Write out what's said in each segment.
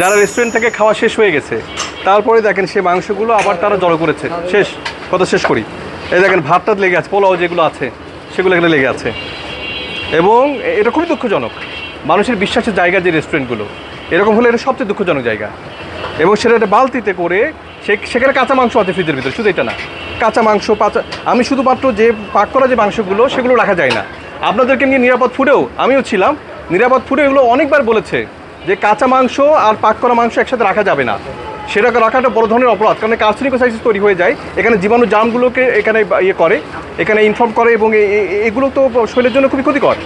যারা রেস্টুরেন্ট থেকে খাওয়া শেষ হয়ে গেছে তারপরে দেখেন সে মাংসগুলো আবার তারা জড়ো করেছে। কথা শেষ করি। এই দেখেন ভাতটা লেগে আছে, পোলাও যেগুলো আছে সেগুলো এখানে লেগে আছে। এবং এটা খুবই দুঃখজনক। মানুষের বিশ্বাসের জায়গা যে রেস্টুরেন্টগুলো এরকম হলে এটা সবচেয়ে দুঃখজনক জায়গা। এবং সেটা একটা বালতিতে করে সেখানে কাঁচা মাংস আছে ফ্রিজের ভিতরে, শুধু এটা না, কাঁচা মাংস আমি শুধুমাত্র যে পাক করা যে মাংসগুলো সেগুলো রাখা যায় না। আপনাদেরকে নিয়ে নিরাপদ ফুডেও আমিও ছিলাম, নিরাপদ ফুডে এগুলো অনেকবার বলেছে যে কাঁচা মাংস আর পাক করা মাংস একসাথে রাখা যাবে না। সেটা রাখাটা বড় ধরনের অপরাধ, কারণ কার্সিনোসাইটিস তৈরি হয়ে যায়। এখানে জীবাণু জার্মগুলোকে এখানে করে, এখানে ইনফর্ম করে, এবং এগুলো তো শরীরের জন্য খুবই ক্ষতিকর।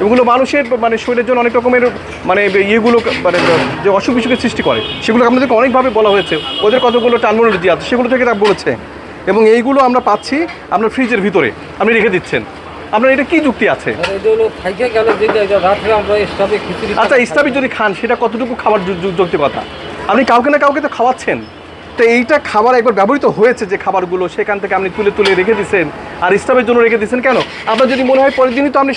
এগুলো মানুষের শরীরের জন্য অনেক রকমের ইয়েগুলো যে অসুখ বিসুখের সৃষ্টি করে, সেগুলো আপনাদেরকে অনেকভাবে বলা হয়েছে। ওদের কতগুলো টার্মিনোলজি আছে সেগুলো থেকে তারা বলেছে। এবং এইগুলো আমরা পাচ্ছি আপনার ফ্রিজের ভিতরে, আপনি রেখে দিচ্ছেন। আপনার এটা কী যুক্তি আছে? আচ্ছা, স্টাফি যদি খান সেটা কতটুকু খাবার যৌক্তিকতা? আপনি কাউকে না কাউকে তো খাওয়াচ্ছেন। তো এইটা খাবার একবার ব্যবহৃত হয়েছে যে খাবারগুলো, সেখান থেকে আপনি তুলে তুলে রেখে দিচ্ছেন, আর স্টাফের জন্য রেখে দিচ্ছেন কেন? আপনার যদি মনে হয় পরের দিনই তো আপনি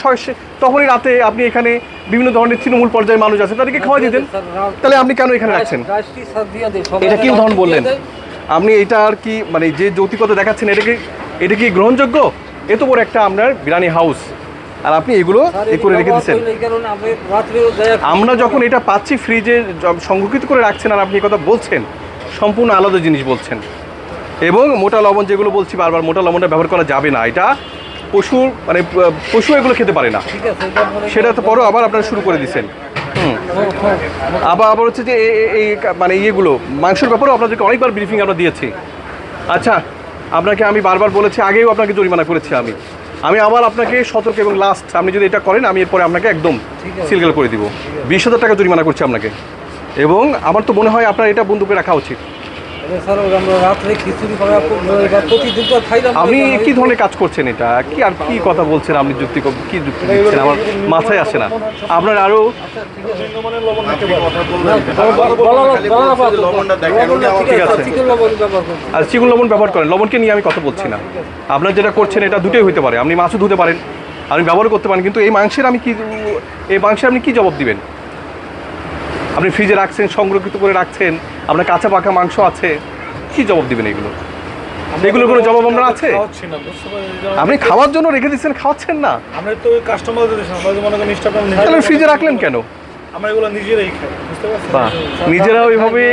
তখনই রাতে আপনি এখানে বিভিন্ন ধরনের তৃণমূল পর্যায়ের মানুষ আছে তাদেরকে খাওয়া দিতেন, তাহলে আপনি কেন এখানে রাখছেন? এটা কি উদাহরণ বললেন আপনি? এটা আর কি যে যৌক্তিকতা দেখাচ্ছেন, এটা কি গ্রহণযোগ্য? এত বড় একটা আপনার বিরিয়ানি হাউস, আর আপনি এগুলো করে রেখে দিচ্ছেন। আমরা যখন এটা পাচ্ছি ফ্রিজে সংরক্ষিত করে রাখছেন, আর আপনি এই কথা বলছেন, সম্পূর্ণ আলাদা জিনিস বলছেন। এবং মোটা লবণ যেগুলো বলছি বারবার, মোটা লবণটা ব্যবহার করা যাবে না। এটা পশু এগুলো খেতে পারে না, সেটা তো পরও আবার আপনারা শুরু করে দিচ্ছেন। আবার হচ্ছে যে এই ইয়েগুলো মাংসের ব্যাপারেও আপনাদেরকে অনেকবার ব্রিফিং আমরা দিয়েছি। আচ্ছা, আপনাকে আমি বারবার বলেছি, আগেও আপনাকে জরিমানা করেছি আমি আবার আপনাকে সতর্ক, এবং লাস্ট আপনি যদি এটা করেন আমি এরপরে আপনাকে একদম সিলগাল করে দিব। 20,000 টাকা জরিমানা করছি আপনাকে। এবং আমার তো মনে হয় আপনার এটা বন্ধ করে রাখা উচিত। আপনি কি ধরনের কাজ করছেন? এটা কি আর কি কথা বলছেন আপনি? যুক্তি দিচ্ছেন, আমার মাথায় আসে না। আপনার আরও আর চিকন লবণ ব্যবহার করেন, লবণকে নিয়ে আমি কথা বলছি না। আপনার যেটা করছেন এটা দুটোই হতে পারে। আপনি মাছও ধুতে পারেন, আপনি ব্যবহার করতে পারেন, কিন্তু এই মাংসের আপনি কি জবাব দিবেন? আপনি ফ্রিজে রাখছেন, সংরক্ষিত করে রাখছেন, আপনার কাঁচা পাকা মাংস আছে, কি জবাব দিবেন? এগুলোর কোনো জবাব আমরা আছে? আপনি খাওয়ার জন্য রেখে দিচ্ছেন, খাওয়াচ্ছেন না। তাহলে ফ্রিজে রাখলেন কেন? নিজেরা ওইভাবে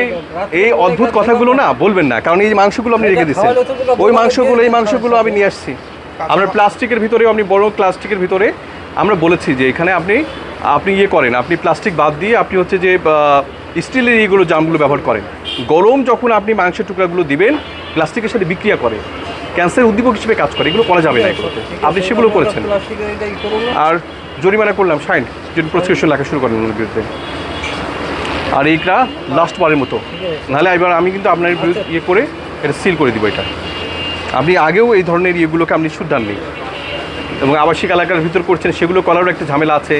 এই অদ্ভুত কথাগুলো না বলবেন না, কারণ এই মাংসগুলো আপনি রেখে দিচ্ছেন। এই মাংসগুলো আমি নিয়ে আসছি আপনার প্লাস্টিকের ভিতরেও, আপনি বড় প্লাস্টিকের ভিতরে। আমরা বলেছি যে এখানে আপনি করেন, আপনি প্লাস্টিক বাদ দিয়ে আপনি হচ্ছে যে স্টিলের এইগুলো জামগুলো ব্যবহার করেন। গরম যখন আপনি মাংসের টুকরাগুলো দিবেন, প্লাস্টিকের সাথে বিক্রিয়া করে, ক্যান্সার উদ্দীপক হিসেবে কাজ করে, এগুলো করা যাবে না। এগুলোতে আপনি সেগুলো করেছেন, আর জরিমানা করলাম 60, যদি প্রসিকিউশন লেখা শুরু করেন ওর বিরুদ্ধে। আর এইটা লাস্ট বারের মতো, নাহলে এবার আমি কিন্তু আপনার বিরুদ্ধে করে এটা সিল করে দিব। এটা আপনি আগেও এই ধরনের ইয়েগুলোকে আপনি শুদ্ধাননি, এবং আবাসিক এলাকার ভিতর করছেন, সেগুলো করারও একটা ঝামেলা আছে।